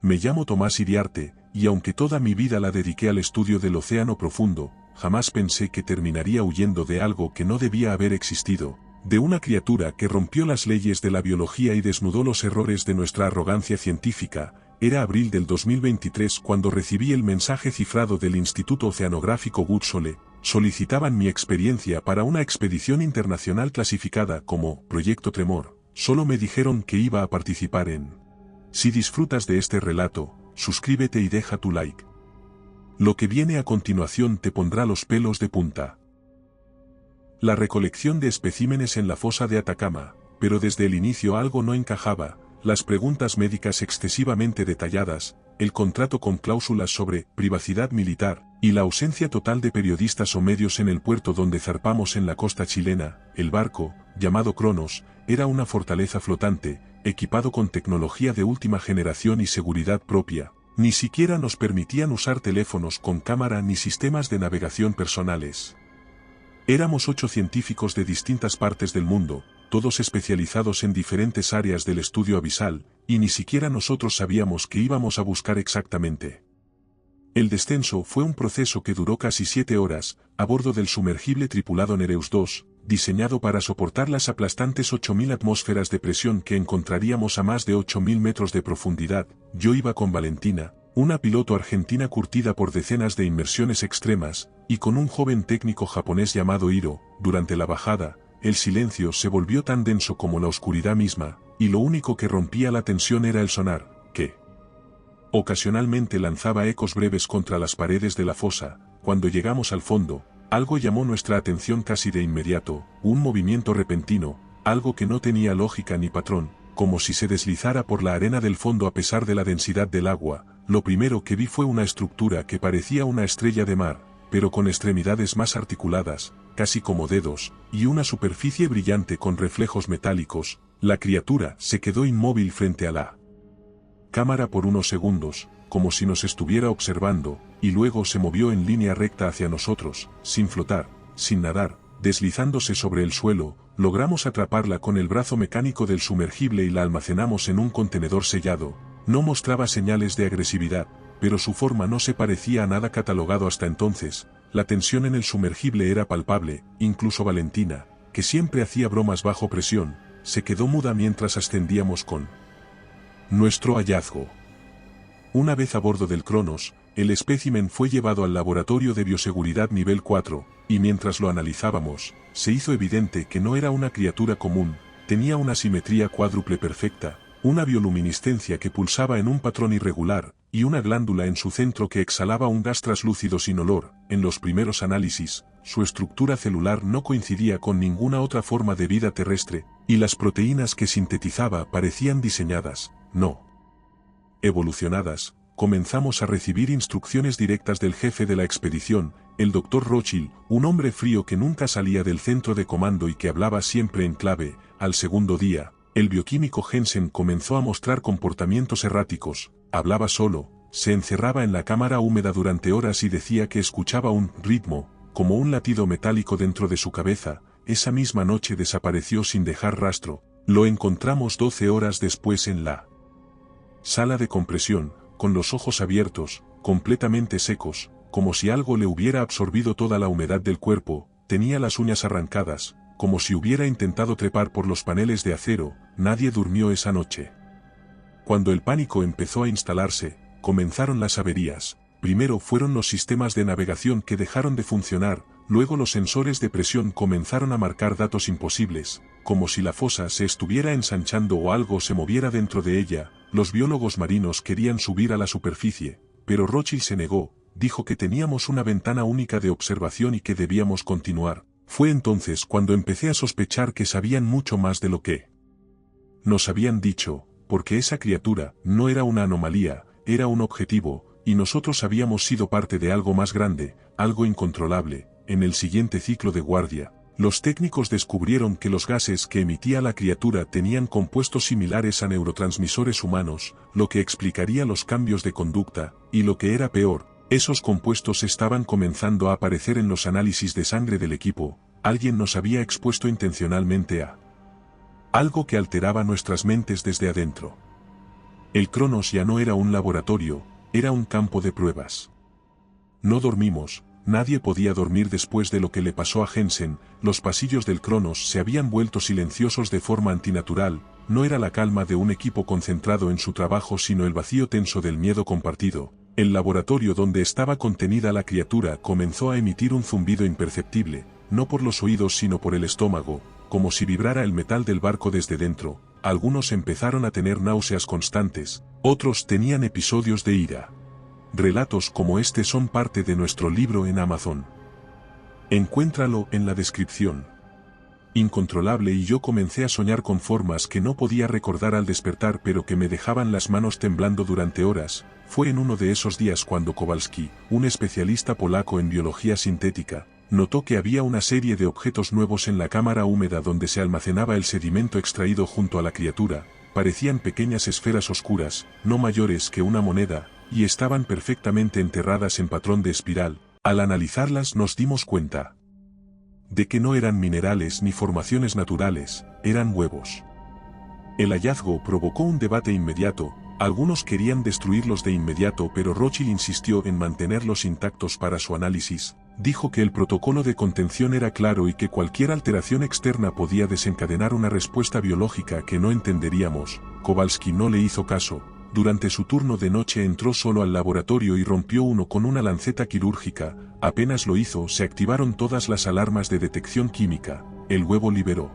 Me llamo Tomás Iriarte, y aunque toda mi vida la dediqué al estudio del océano profundo, jamás pensé que terminaría huyendo de algo que no debía haber existido, de una criatura que rompió las leyes de la biología y desnudó los errores de nuestra arrogancia científica. Era abril del 2023 cuando recibí el mensaje cifrado del Instituto Oceanográfico Woodsole. Solicitaban mi experiencia para una expedición internacional clasificada como Proyecto Tremor. Solo me dijeron que iba a participar en. Si disfrutas de este relato, suscríbete y deja tu like. Lo que viene a continuación te pondrá los pelos de punta. La recolección de especímenes en la fosa de Atacama, pero desde el inicio algo no encajaba, las preguntas médicas excesivamente detalladas, el contrato con cláusulas sobre privacidad militar, y la ausencia total de periodistas o medios en el puerto donde zarpamos en la costa chilena. El barco, llamado Cronos, era una fortaleza flotante, equipado con tecnología de última generación y seguridad propia. Ni siquiera nos permitían usar teléfonos con cámara ni sistemas de navegación personales. Éramos 8 científicos de distintas partes del mundo, todos especializados en diferentes áreas del estudio abisal, y ni siquiera nosotros sabíamos qué íbamos a buscar exactamente. El descenso fue un proceso que duró casi 7 horas, a bordo del sumergible tripulado Nereus II, diseñado para soportar las aplastantes 8.000 atmósferas de presión que encontraríamos a más de 8.000 metros de profundidad. Yo iba con Valentina, una piloto argentina curtida por decenas de inmersiones extremas, y con un joven técnico japonés llamado Hiro. Durante la bajada, el silencio se volvió tan denso como la oscuridad misma, y lo único que rompía la tensión era el sonar, que ocasionalmente lanzaba ecos breves contra las paredes de la fosa. Cuando llegamos al fondo, algo llamó nuestra atención casi de inmediato, un movimiento repentino, algo que no tenía lógica ni patrón, como si se deslizara por la arena del fondo a pesar de la densidad del agua. Lo primero que vi fue una estructura que parecía una estrella de mar, pero con extremidades más articuladas, casi como dedos, y una superficie brillante con reflejos metálicos. La criatura se quedó inmóvil frente a la cámara por unos segundos, como si nos estuviera observando, y luego se movió en línea recta hacia nosotros, sin flotar, sin nadar, deslizándose sobre el suelo. Logramos atraparla con el brazo mecánico del sumergible y la almacenamos en un contenedor sellado. No mostraba señales de agresividad, pero su forma no se parecía a nada catalogado hasta entonces. La tensión en el sumergible era palpable. Incluso Valentina, que siempre hacía bromas bajo presión, se quedó muda mientras ascendíamos con nuestro hallazgo. Una vez a bordo del Cronos, el espécimen fue llevado al laboratorio de bioseguridad nivel 4, y mientras lo analizábamos, se hizo evidente que no era una criatura común. Tenía una simetría cuádruple perfecta, una bioluminiscencia que pulsaba en un patrón irregular, y una glándula en su centro que exhalaba un gas traslúcido sin olor. En los primeros análisis, su estructura celular no coincidía con ninguna otra forma de vida terrestre, y las proteínas que sintetizaba parecían diseñadas, no evolucionadas. Comenzamos a recibir instrucciones directas del jefe de la expedición, el Dr. Rothschild, un hombre frío que nunca salía del centro de comando y que hablaba siempre en clave. Al segundo día, el bioquímico Jensen comenzó a mostrar comportamientos erráticos. Hablaba solo, se encerraba en la cámara húmeda durante horas y decía que escuchaba un ritmo, como un latido metálico dentro de su cabeza. Esa misma noche desapareció sin dejar rastro. Lo encontramos 12 horas después en la sala de compresión, con los ojos abiertos, completamente secos, como si algo le hubiera absorbido toda la humedad del cuerpo. Tenía las uñas arrancadas, como si hubiera intentado trepar por los paneles de acero. Nadie durmió esa noche. Cuando el pánico empezó a instalarse, comenzaron las averías. Primero fueron los sistemas de navegación que dejaron de funcionar, luego los sensores de presión comenzaron a marcar datos imposibles, como si la fosa se estuviera ensanchando o algo se moviera dentro de ella. Los biólogos marinos querían subir a la superficie, pero Rothschild se negó, dijo que teníamos una ventana única de observación y que debíamos continuar. Fue entonces cuando empecé a sospechar que sabían mucho más de lo que nos habían dicho, porque esa criatura no era una anomalía, era un objetivo, y nosotros habíamos sido parte de algo más grande, algo incontrolable. En el siguiente ciclo de guardia, los técnicos descubrieron que los gases que emitía la criatura tenían compuestos similares a neurotransmisores humanos, lo que explicaría los cambios de conducta, y lo que era peor, esos compuestos estaban comenzando a aparecer en los análisis de sangre del equipo. Alguien nos había expuesto intencionalmente a algo que alteraba nuestras mentes desde adentro. El Cronos ya no era un laboratorio, era un campo de pruebas. No dormimos, nadie podía dormir después de lo que le pasó a Jensen, los pasillos del Cronos se habían vuelto silenciosos de forma antinatural, no era la calma de un equipo concentrado en su trabajo sino el vacío tenso del miedo compartido. El laboratorio donde estaba contenida la criatura comenzó a emitir un zumbido imperceptible, no por los oídos sino por el estómago, como si vibrara el metal del barco desde dentro. Algunos empezaron a tener náuseas constantes, otros tenían episodios de ira. Relatos como este son parte de nuestro libro en Amazon. Encuéntralo en la descripción. Incontrolable y yo comencé a soñar con formas que no podía recordar al despertar pero que me dejaban las manos temblando durante horas. Fue en uno de esos días cuando Kowalski, un especialista polaco en biología sintética, notó que había una serie de objetos nuevos en la cámara húmeda donde se almacenaba el sedimento extraído junto a la criatura. Parecían pequeñas esferas oscuras, no mayores que una moneda, y estaban perfectamente enterradas en patrón de espiral. Al analizarlas nos dimos cuenta de que no eran minerales ni formaciones naturales, eran huevos. El hallazgo provocó un debate inmediato, algunos querían destruirlos de inmediato pero Rothschild insistió en mantenerlos intactos para su análisis, dijo que el protocolo de contención era claro y que cualquier alteración externa podía desencadenar una respuesta biológica que no entenderíamos. Kowalski no le hizo caso. Durante su turno de noche entró solo al laboratorio y rompió uno con una lanceta quirúrgica. Apenas lo hizo se activaron todas las alarmas de detección química. El huevo liberó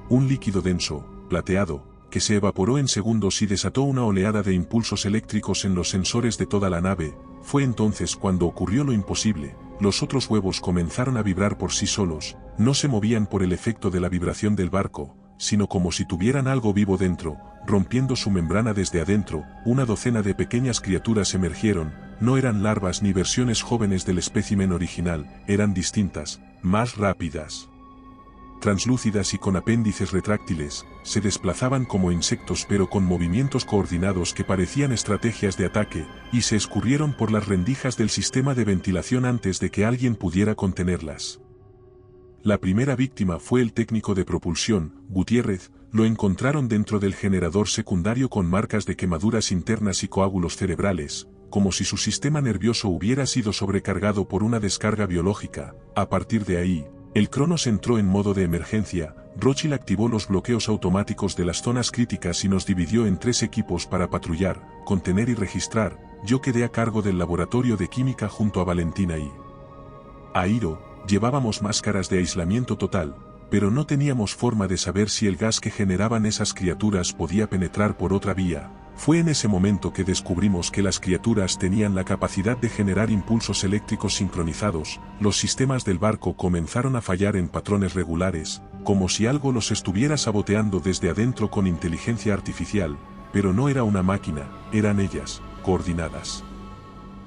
un líquido denso, plateado, que se evaporó en segundos y desató una oleada de impulsos eléctricos en los sensores de toda la nave. Fue entonces cuando ocurrió lo imposible. Los otros huevos comenzaron a vibrar por sí solos, no se movían por el efecto de la vibración del barco, sino como si tuvieran algo vivo dentro, rompiendo su membrana desde adentro. Una docena de pequeñas criaturas emergieron, no eran larvas ni versiones jóvenes del espécimen original, eran distintas, más rápidas, translúcidas y con apéndices retráctiles, se desplazaban como insectos pero con movimientos coordinados que parecían estrategias de ataque, y se escurrieron por las rendijas del sistema de ventilación antes de que alguien pudiera contenerlas. La primera víctima fue el técnico de propulsión, Gutiérrez. Lo encontraron dentro del generador secundario con marcas de quemaduras internas y coágulos cerebrales, como si su sistema nervioso hubiera sido sobrecargado por una descarga biológica. A partir de ahí, el Cronos entró en modo de emergencia. Rothschild activó los bloqueos automáticos de las zonas críticas y nos dividió en 3 equipos para patrullar, contener y registrar. Yo quedé a cargo del laboratorio de química junto a Valentina y Airo. Llevábamos máscaras de aislamiento total, pero no teníamos forma de saber si el gas que generaban esas criaturas podía penetrar por otra vía. Fue en ese momento que descubrimos que las criaturas tenían la capacidad de generar impulsos eléctricos sincronizados. Los sistemas del barco comenzaron a fallar en patrones regulares, como si algo los estuviera saboteando desde adentro con inteligencia artificial, pero no era una máquina, eran ellas, coordinadas.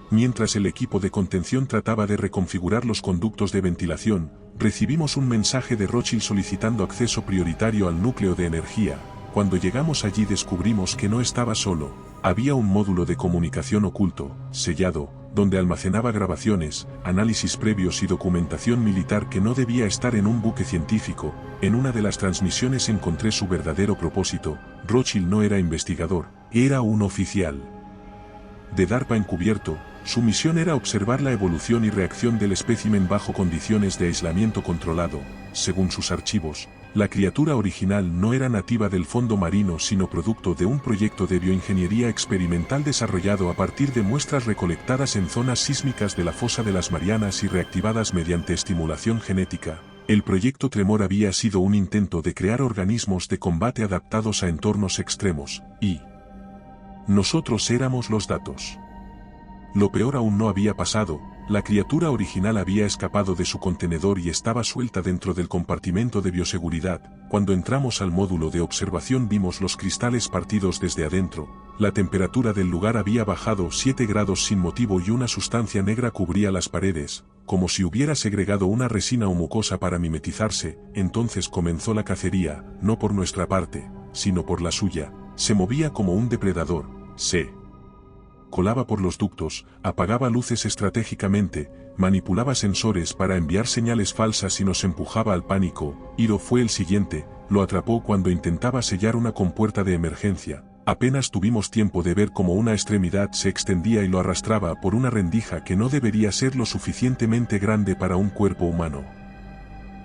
Mientras el equipo de contención trataba de reconfigurar los conductos de ventilación, recibimos un mensaje de Rothschild solicitando acceso prioritario al núcleo de energía. Cuando llegamos allí descubrimos que no estaba solo, había un módulo de comunicación oculto, sellado, donde almacenaba grabaciones, análisis previos y documentación militar que no debía estar en un buque científico. En una de las transmisiones encontré su verdadero propósito. Rothschild no era investigador, era un oficial de DARPA encubierto. Su misión era observar la evolución y reacción del espécimen bajo condiciones de aislamiento controlado. Según sus archivos, la criatura original no era nativa del fondo marino sino producto de un proyecto de bioingeniería experimental desarrollado a partir de muestras recolectadas en zonas sísmicas de la fosa de las Marianas y reactivadas mediante estimulación genética. El proyecto Tremor había sido un intento de crear organismos de combate adaptados a entornos extremos, y nosotros éramos los datos. Lo peor aún no había pasado. La criatura original había escapado de su contenedor y estaba suelta dentro del compartimento de bioseguridad. Cuando entramos al módulo de observación vimos los cristales partidos desde adentro. La temperatura del lugar había bajado 7 grados sin motivo y una sustancia negra cubría las paredes, como si hubiera segregado una resina o mucosa para mimetizarse. Entonces comenzó la cacería, no por nuestra parte, sino por la suya. Se movía como un depredador, se colaba por los ductos, apagaba luces estratégicamente, manipulaba sensores para enviar señales falsas y nos empujaba al pánico. Iro fue el siguiente, lo atrapó cuando intentaba sellar una compuerta de emergencia. Apenas tuvimos tiempo de ver cómo una extremidad se extendía y lo arrastraba por una rendija que no debería ser lo suficientemente grande para un cuerpo humano.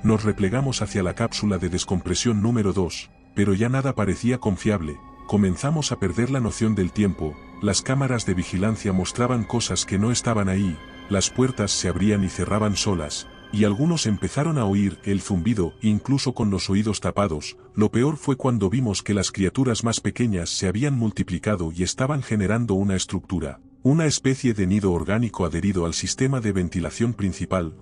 Nos replegamos hacia la cápsula de descompresión número 2, pero ya nada parecía confiable. Comenzamos a perder la noción del tiempo, las cámaras de vigilancia mostraban cosas que no estaban ahí, las puertas se abrían y cerraban solas, y algunos empezaron a oír el zumbido incluso con los oídos tapados. Lo peor fue cuando vimos que las criaturas más pequeñas se habían multiplicado y estaban generando una estructura, una especie de nido orgánico adherido al sistema de ventilación principal,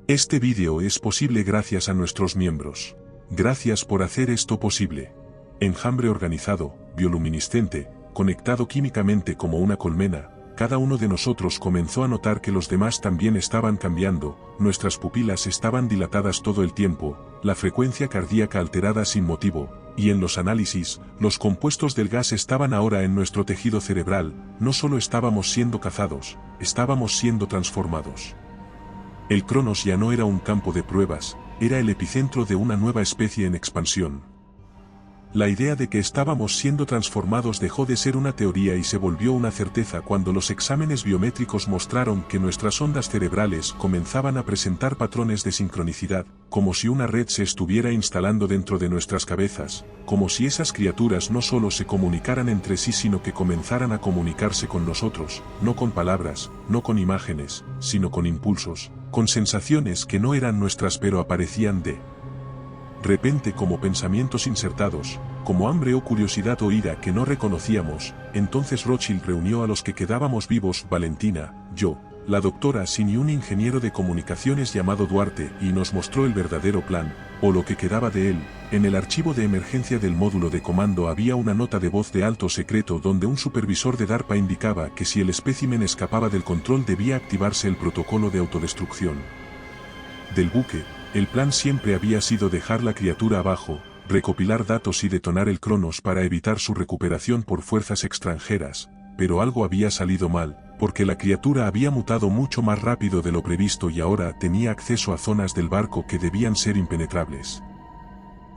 Este vídeo es posible gracias a nuestros miembros. Gracias por hacer esto posible. Enjambre organizado, bioluminiscente, conectado químicamente como una colmena, cada uno de nosotros comenzó a notar que los demás también estaban cambiando, nuestras pupilas estaban dilatadas todo el tiempo, la frecuencia cardíaca alterada sin motivo, y en los análisis, los compuestos del gas estaban ahora en nuestro tejido cerebral. No solo estábamos siendo cazados, estábamos siendo transformados. El Cronos ya no era un campo de pruebas, era el epicentro de una nueva especie en expansión. La idea de que estábamos siendo transformados dejó de ser una teoría y se volvió una certeza cuando los exámenes biométricos mostraron que nuestras ondas cerebrales comenzaban a presentar patrones de sincronicidad, como si una red se estuviera instalando dentro de nuestras cabezas, como si esas criaturas no solo se comunicaran entre sí sino que comenzaran a comunicarse con nosotros, no con palabras, no con imágenes, sino con impulsos, con sensaciones que no eran nuestras pero aparecían de repente como pensamientos insertados, como hambre o curiosidad o ira que no reconocíamos. Entonces Rothschild reunió a los que quedábamos vivos, Valentina, yo, la doctora Sin y un ingeniero de comunicaciones llamado Duarte, y nos mostró el verdadero plan, o lo que quedaba de él. En el archivo de emergencia del módulo de comando había una nota de voz de alto secreto donde un supervisor de DARPA indicaba que si el espécimen escapaba del control debía activarse el protocolo de autodestrucción del buque. El plan siempre había sido dejar la criatura abajo, recopilar datos y detonar el Cronos para evitar su recuperación por fuerzas extranjeras, pero algo había salido mal, porque la criatura había mutado mucho más rápido de lo previsto y ahora tenía acceso a zonas del barco que debían ser impenetrables.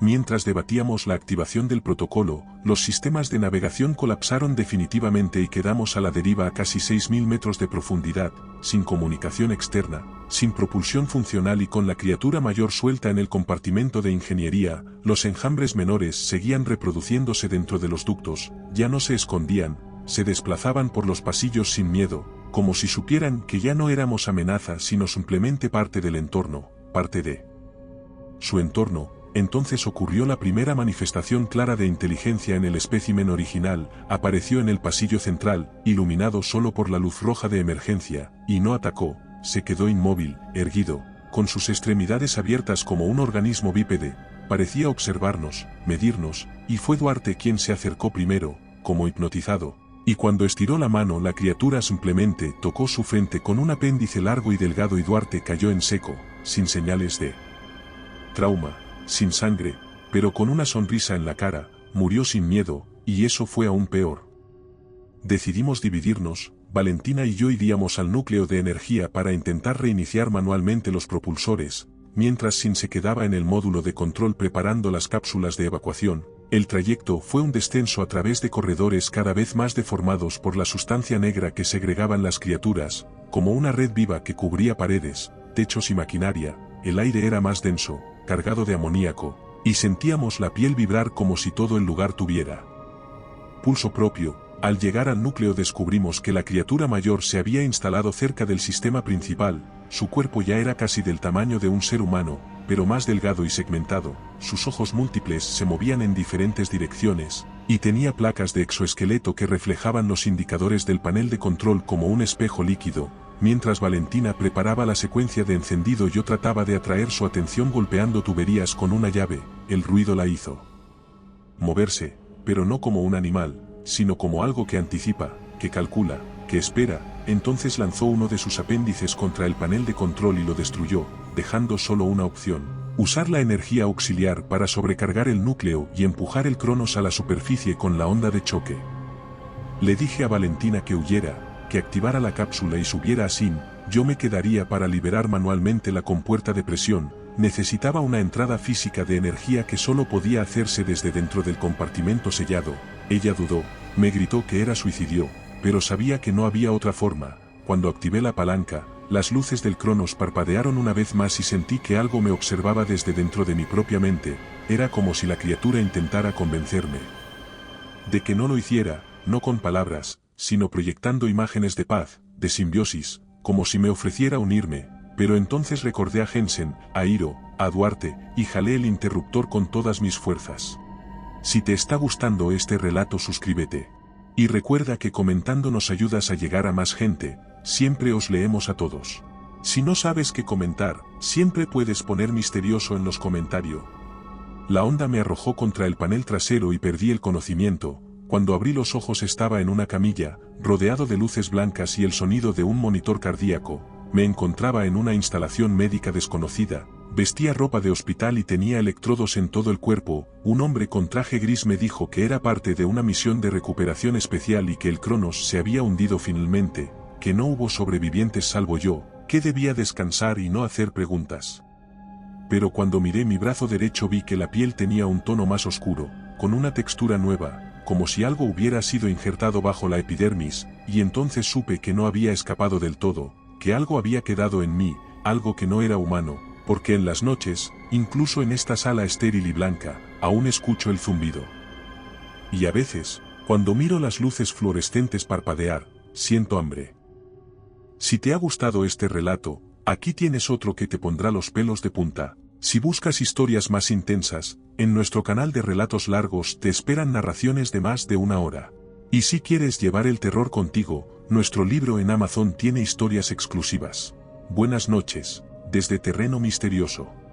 Mientras debatíamos la activación del protocolo, los sistemas de navegación colapsaron definitivamente y quedamos a la deriva a casi 6.000 metros de profundidad, sin comunicación externa, sin propulsión funcional y con la criatura mayor suelta en el compartimento de ingeniería. Los enjambres menores seguían reproduciéndose dentro de los ductos, ya no se escondían, se desplazaban por los pasillos sin miedo, como si supieran que ya no éramos amenaza sino simplemente parte del entorno, parte de su entorno. Entonces ocurrió la primera manifestación clara de inteligencia en el espécimen original. Apareció en el pasillo central, iluminado solo por la luz roja de emergencia, y no atacó, se quedó inmóvil, erguido, con sus extremidades abiertas como un organismo bípede. Parecía observarnos, medirnos, y fue Duarte quien se acercó primero, como hipnotizado, y cuando estiró la mano la criatura simplemente tocó su frente con un apéndice largo y delgado y Duarte cayó en seco, sin señales de trauma, sin sangre, pero con una sonrisa en la cara. Murió sin miedo, y eso fue aún peor. Decidimos dividirnos. Valentina y yo iríamos al núcleo de energía para intentar reiniciar manualmente los propulsores, mientras Sin se quedaba en el módulo de control preparando las cápsulas de evacuación. El trayecto fue un descenso a través de corredores cada vez más deformados por la sustancia negra que segregaban las criaturas, como una red viva que cubría paredes, techos y maquinaria. El aire era más denso, cargado de amoníaco, y sentíamos la piel vibrar como si todo el lugar tuviera pulso propio. Al llegar al núcleo descubrimos que la criatura mayor se había instalado cerca del sistema principal. Su cuerpo ya era casi del tamaño de un ser humano, pero más delgado y segmentado. Sus ojos múltiples se movían en diferentes direcciones, y tenía placas de exoesqueleto que reflejaban los indicadores del panel de control como un espejo líquido. Mientras Valentina preparaba la secuencia de encendido yo trataba de atraer su atención golpeando tuberías con una llave. El ruido la hizo moverse, pero no como un animal, sino como algo que anticipa, que calcula, que espera. Entonces lanzó uno de sus apéndices contra el panel de control y lo destruyó, dejando solo una opción: usar la energía auxiliar para sobrecargar el núcleo y empujar el Cronos a la superficie con la onda de choque. Le dije a Valentina que huyera, que activara la cápsula y subiera a Sin. Yo me quedaría para liberar manualmente la compuerta de presión. necesitaba una entrada física de energía que solo podía hacerse desde dentro del compartimento sellado. Ella dudó, me gritó que era suicidio, pero sabía que no había otra forma. Cuando activé la palanca, las luces del Cronos parpadearon una vez más y sentí que algo me observaba desde dentro de mi propia mente. Era como si la criatura intentara convencerme de que no lo hiciera, no con palabras, sino proyectando imágenes de paz, de simbiosis, como si me ofreciera unirme. Pero entonces recordé a Jensen, a Hiro, a Duarte, y jalé el interruptor con todas mis fuerzas. Si te está gustando este relato, suscríbete. Y recuerda que comentando nos ayudas a llegar a más gente. Siempre os leemos a todos. Si no sabes qué comentar, siempre puedes poner misterioso en los comentarios. La onda me arrojó contra el panel trasero y perdí el conocimiento. Cuando abrí los ojos estaba en una camilla, rodeado de luces blancas y el sonido de un monitor cardíaco. Me encontraba en una instalación médica desconocida. Vestía ropa de hospital y tenía electrodos en todo el cuerpo. Un hombre con traje gris me dijo que era parte de una misión de recuperación especial y que el Cronos se había hundido finalmente, que no hubo sobrevivientes salvo yo, que debía descansar y no hacer preguntas. Pero cuando miré mi brazo derecho vi que la piel tenía un tono más oscuro, con una textura nueva, como si algo hubiera sido injertado bajo la epidermis, y entonces supe que no había escapado del todo, que algo había quedado en mí, algo que no era humano, porque en las noches, incluso en esta sala estéril y blanca, aún escucho el zumbido. Y a veces, cuando miro las luces fluorescentes parpadear, siento hambre. Si te ha gustado este relato, aquí tienes otro que te pondrá los pelos de punta. Si buscas historias más intensas, en nuestro canal de relatos largos te esperan narraciones de más de 1 hora. Y si quieres llevar el terror contigo, nuestro libro en Amazon tiene historias exclusivas. Buenas noches, desde Terreno Misterioso.